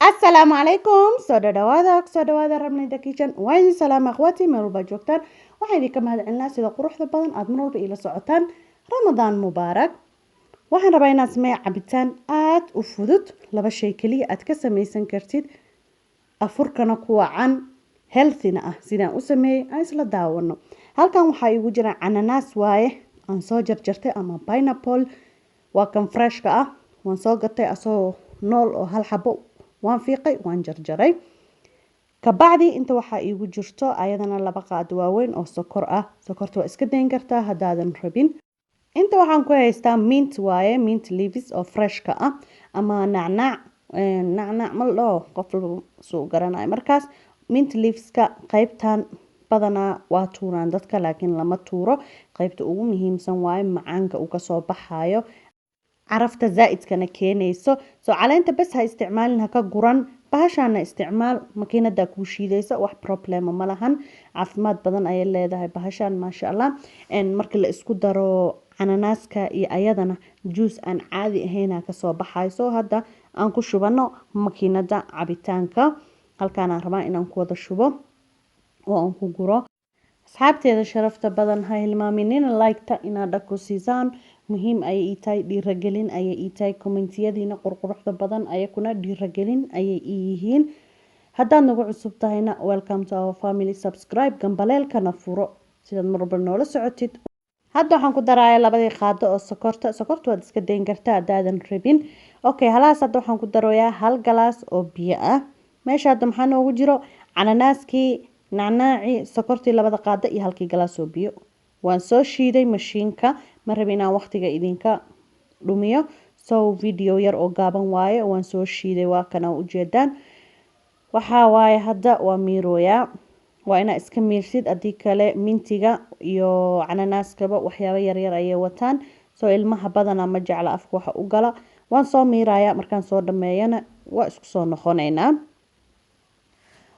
السلام عليكم soo dhawaada rabnida kitchen waan salaam akhwaati meel walba joogtaan waxaan idinka mahadcelinaa sida quruxda badan aad mar walba ila socotaan ramadaan mubaarak waxaan rabaa inaad sameeyo cabitaan aad u fudud laba shay kaliya aad ka samaysan kartid afurkana ku wacan healthy-na ah sidaan u sameeyay aan isla daawano halkan waxaa igu jira cananaas waaye aan soo jarjartay ama pineapple waa kan fresh ka ah waan soo gatay asoo nool oo hal xabo waan fiiqay waan jarjaray kabacdi inta waxaa iigu jirto ayadana laba qaad waaweyn oo sokor ah sokorta waa iska dayn kartaa haddaadan rabin inta waxaan ku haystaa mint waaye mint leaves oo fresh ka ah ama nacnac ma la dhaho qof walba suu garanayo markaas mint leaveska qaybtan badanaa waa tuuraan dadka laakiin lama tuuro qaybta ugu muhiimsan waaye macaanka uu kasoo baxayo carafta zaa'idkana keenayso soo caleenta bas ha isticmaalin ha ka guran bahashana isticmaal makiinada ku shiidaysa wax problem ma lahan caafimaad badan ay leedahay bahashan maasha Allah markii la isku daro cananaaska iyo ayadana juice aan caadi ahayn ka soo baxayso hadda aan ku shubano makiinada cabitaanka halkaan aan rabaa inaan ku wada shubo oo aan ku guro asxaabteeda sharafta badan ha hilmaaminina like-ta inaad dhako siisaan muhiim ayay ii tahay dhiiragelin ayay ii tahay kommentiyadiina qurquruxda badan ayakuna dhiiragelin ayay ii yihiin haddaad nagu cusub tahayna welcome to our family subscribe gambaleelkana furo sidaad marwalba noola socotid hadda waxaan ku darayaa labadii qaado oo sokorta waad iska dayn kartaa haddaadan rabin okay halaas hadda waxaan ku daroyaa hal galaas oo biyo ah meesha hadda maxaa noogu jiro cananaaskii nacnaaci sokortii labada qaado iyo halkii galaas oo biyo waan soo shiiday mashiinka ma rabin inaan waqtiga idinka dhumiyo video yar oo gaaban waaye waan soo shiiday waa kana u jeedaan waxa waaye hadda waa miirooyaa waa ina iska miirsid adii kale mintiga iyo cananaaskaba waxyaabo yar yar ayay wataan soo ilmaha badana ma jecla afka waxa u gala waan soo miirayaa markaan soo dhameeyana waa isku soo noqonaynaa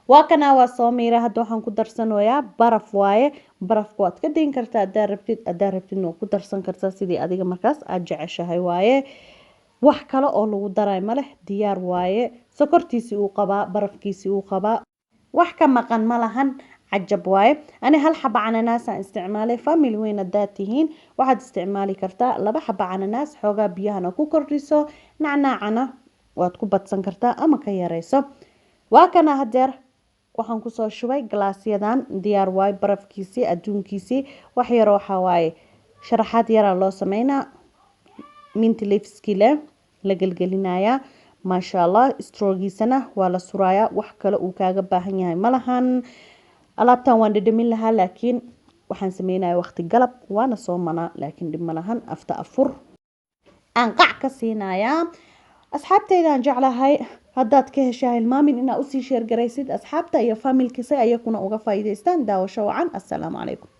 waa kana waa soo miira hadda waxaan ku darsanayaa baraf waaye barafku waad ka dayn kartaa hadaa rabtid ku darsan kartaa sidii adiga markaas aad jeceshahay waaye wax kale oo lagu daray ma leh diyaar waaye sokortiisii uu qabaa barafkiisii uu qabaa wax ka maqan ma lahan cajab waaye ani hal xaba cananaas aan isticmaalay family weyn haddaad tihiin waxaad isticmaali kartaa laba xaba cananaas xoogaa biyahana ku kordhiso nacnaacana waad ku badsan kartaa ama ka yarayso waa kana hadeer waxaan ku soo shubay glaasyadan diyaar waay barafkiisii adduunkiisii wax yar waxa waaye sharaxaad yar loo sameynaa mint leaveski la gelgelinaya maasha Allah stroogiisana waa la suraaya wax kale uu kaaga baahan yahay malahan alaabtan waan dhadhamin lahaa laakiin waxaan sameynaya waqti galab waana soo manaa laakiin dhib malahan afta afur aan qac ka siinaya asxaabtaydan jeclahay haddaad ka heshaa hilmaamin inaad usii sheer garaysid asxaabta iyo familkiisa ayakuna uga faa'iidaystaan daawasho wacan assalaamu calaykum